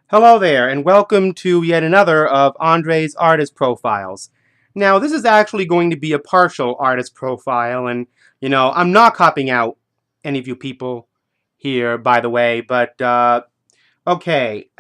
Hello there, and welcome to yet another of Andre's artist profiles. Now, this is actually going to be a partial artist profile, and I'm not copying out any of you people here, by the way, but okay.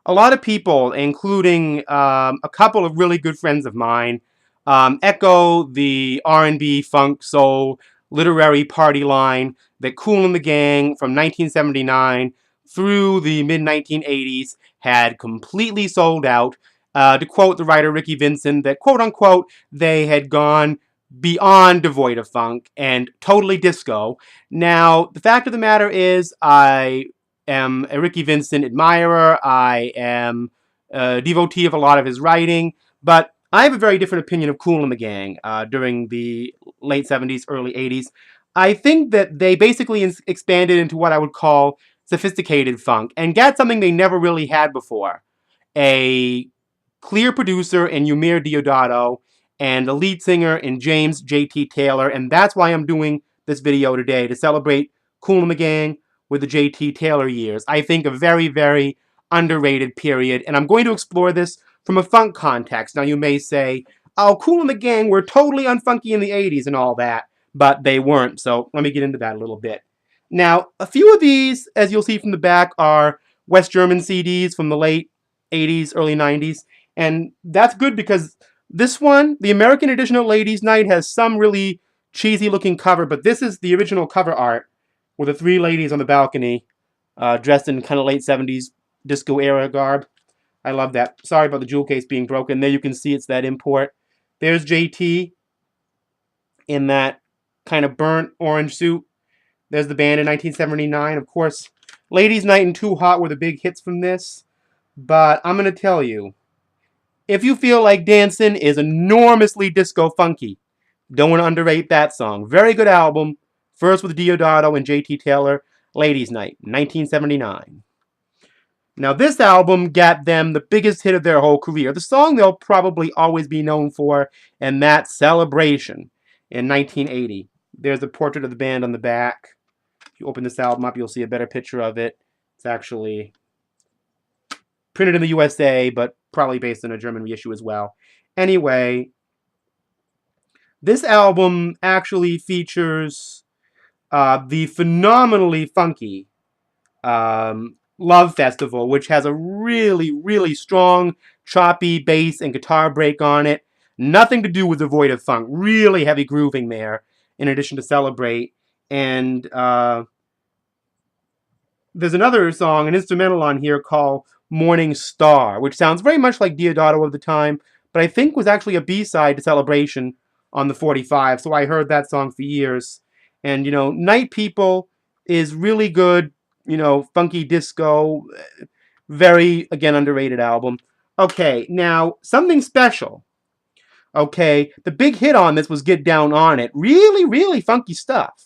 A lot of people, including a couple of really good friends of mine, echo the R&B, funk, soul, literary party line that Kool and the Gang from 1979 through the mid-1980s had completely sold out. To quote the writer Ricky Vincent, that quote-unquote, they had gone beyond devoid of funk and totally disco. Now, the fact of the matter is, I am a Ricky Vincent admirer. I am a devotee of a lot of his writing, but I have a very different opinion of Kool and the Gang during the late 70s, early 80s. I think that they basically expanded into what I would call sophisticated funk and got something they never really had before. A clear producer in Ymir Deodato and a lead singer in James J.T. Taylor, and that's why I'm doing this video today, to celebrate Kool and the Gang with the J.T. Taylor years. I think a very, very underrated period, and I'm going to explore this from a funk context. Now you may say, oh, Kool and the Gang were totally unfunky in the 80s and all that, but they weren't, so let me get into that a little bit. Now, a few of these, as you'll see from the back, are West German CDs from the late 80s, early 90s, and that's good because this one, the American edition of Ladies' Night, has some really cheesy looking cover, but this is the original cover art with the three ladies on the balcony dressed in kind of late 70s disco era garb. I love that. Sorry about the jewel case being broken. There you can see it's that import. There's JT in that kind of burnt orange suit. There's the band in 1979. Of course, Ladies' Night and Too Hot were the big hits from this. But I'm going to tell you, if you feel like dancing is enormously disco funky, don't underrate that song. Very good album. First with Deodato and J.T. Taylor, Ladies' Night, 1979. Now this album got them the biggest hit of their whole career. The song they'll probably always be known for, and that's Celebration in 1980. There's a portrait of the band on the back. If you open this album up, you'll see a better picture of it. It's actually printed in the USA, but probably based on a German reissue as well. Anyway, this album actually features the phenomenally funky Love Festival, which has a really, really strong, choppy bass and guitar break on it. Nothing to do with Devoid of Funk. Really heavy grooving there, in addition to Celebrate. And there's another song, an instrumental on here called Morning Star, which sounds very much like Deodato of the time, but I think was actually a B-side to Celebration on the 45, so I heard that song for years. And, Night People is really good, funky disco, very, again, underrated album. Okay, now, something special. Okay, the big hit on this was Get Down On It. Really, really funky stuff.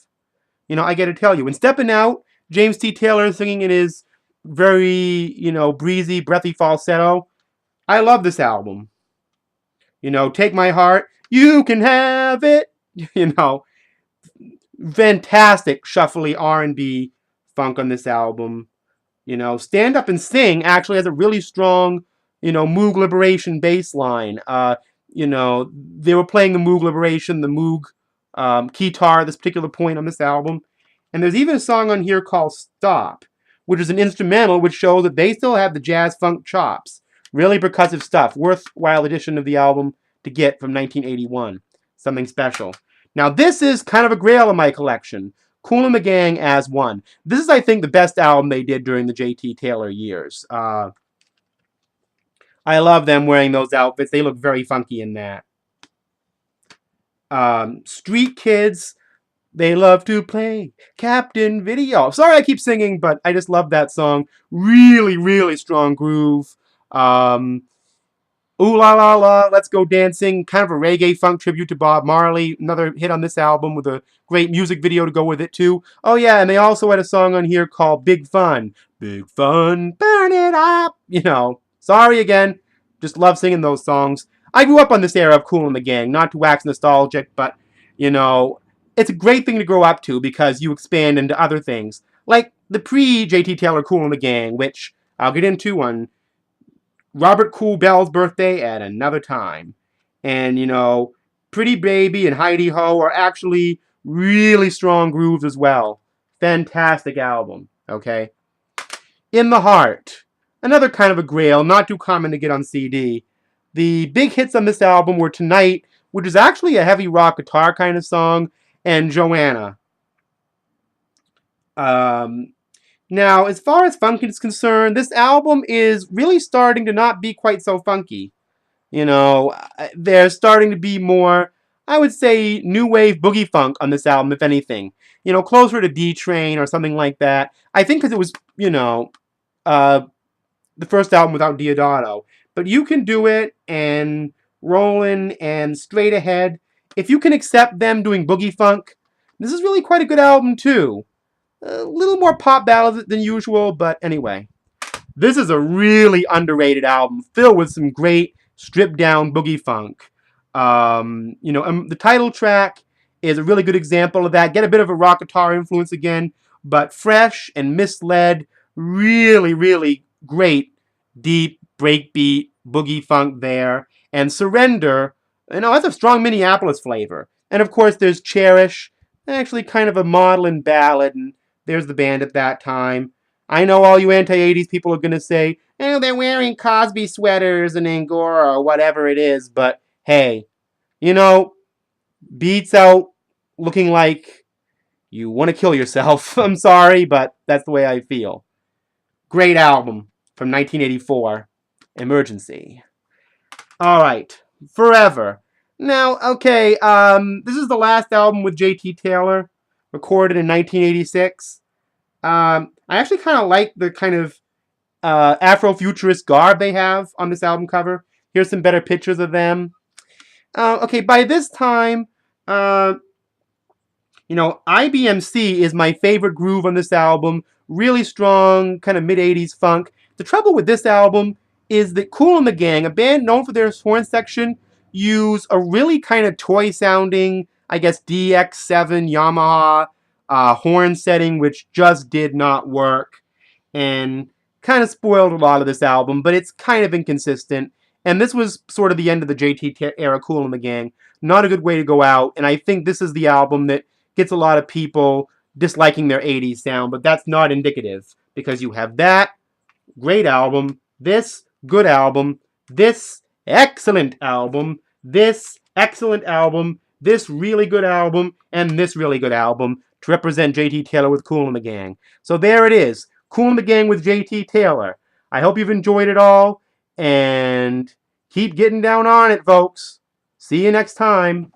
I gotta tell you, when Steppin' Out, James T. Taylor singing in his very, breezy, breathy falsetto, I love this album. Take My Heart, You Can Have It, fantastic shuffly R&B funk on this album. Stand Up and Sing actually has a really strong, Moog Liberation bass line. They were playing the Moog Liberation, the Moog keytar at this particular point on this album. And there's even a song on here called Stop, which is an instrumental which shows that they still have the jazz funk chops. Really percussive stuff. Worthwhile edition of the album to get from 1981. Something special. Now this is kind of a grail in my collection. Kool and the Gang as One. This is, I think, the best album they did during the J.T. Taylor years. I love them wearing those outfits. They look very funky in that. Street Kids, they love to play Captain Video. Sorry I keep singing, but I just love that song. Really, really strong groove. Ooh La La La, Let's Go Dancing, kind of a reggae funk tribute to Bob Marley. Another hit on this album with a great music video to go with it too. Oh yeah, and they also had a song on here called Big Fun. Big Fun, burn it up. Sorry again. Just love singing those songs. I grew up on this era of Kool and the Gang, not to wax nostalgic, but, it's a great thing to grow up to because you expand into other things. Like the pre-J.T. Taylor Kool and the Gang, which I'll get into on Robert Kool Bell's birthday at another time. And, you know, Pretty Baby and Heidi Ho are actually really strong grooves as well. Fantastic album, okay? In the Heart, another kind of a grail, not too common to get on CD. The big hits on this album were Tonight, which is actually a heavy rock guitar kind of song, and Joanna. Um, Now, as far as funk is concerned, this album is really starting to not be quite so funky. You know, there's starting to be more, I would say, new wave boogie funk on this album, if anything. You know, closer to D Train or something like that. I think because it was, you know, uh, the first album without Diodato. But You Can Do It and Rollin' and Straight Ahead, if you can accept them doing boogie funk, this is really quite a good album too. A little more pop ballads than usual, but anyway. This is a really underrated album, filled with some great stripped down boogie funk. The title track is a really good example of that. Get a bit of a rock guitar influence again, but fresh and misled. Really, really great, deep breakbeat boogie funk there. And Surrender, that's a strong Minneapolis flavor. And of course, there's Cherish, actually kind of a maudlin ballad, and there's the band at that time. I know all you anti-80s people are going to say, oh, they're wearing Cosby sweaters and Angora or whatever it is, but hey, beats out looking like you want to kill yourself. I'm sorry, but that's the way I feel. Great album from 1984, Emergency. All right, Forever. Now, okay, this is the last album with J.T. Taylor, recorded in 1986. I actually kind of like the kind of Afrofuturist garb they have on this album cover. Here's some better pictures of them. Okay, by this time, IBMC is my favorite groove on this album. Really strong, kind of mid-80s funk. The trouble with this album is that Kool The Gang, a band known for their horn section, use a really kind of toy-sounding, I guess, DX7 Yamaha horn setting, which just did not work. And kind of spoiled a lot of this album, but it's kind of inconsistent. And this was sort of the end of the JT era, Kool and the Gang. Not a good way to go out, and I think this is the album that gets a lot of people disliking their 80s sound, but that's not indicative, because you have that great album, this good album, this excellent album, this excellent album, this really good album, and this really good album to represent JT Taylor with Kool and the Gang. So there it is. Kool and the Gang with JT Taylor. I hope you've enjoyed it all, and keep getting down on it, folks. See you next time.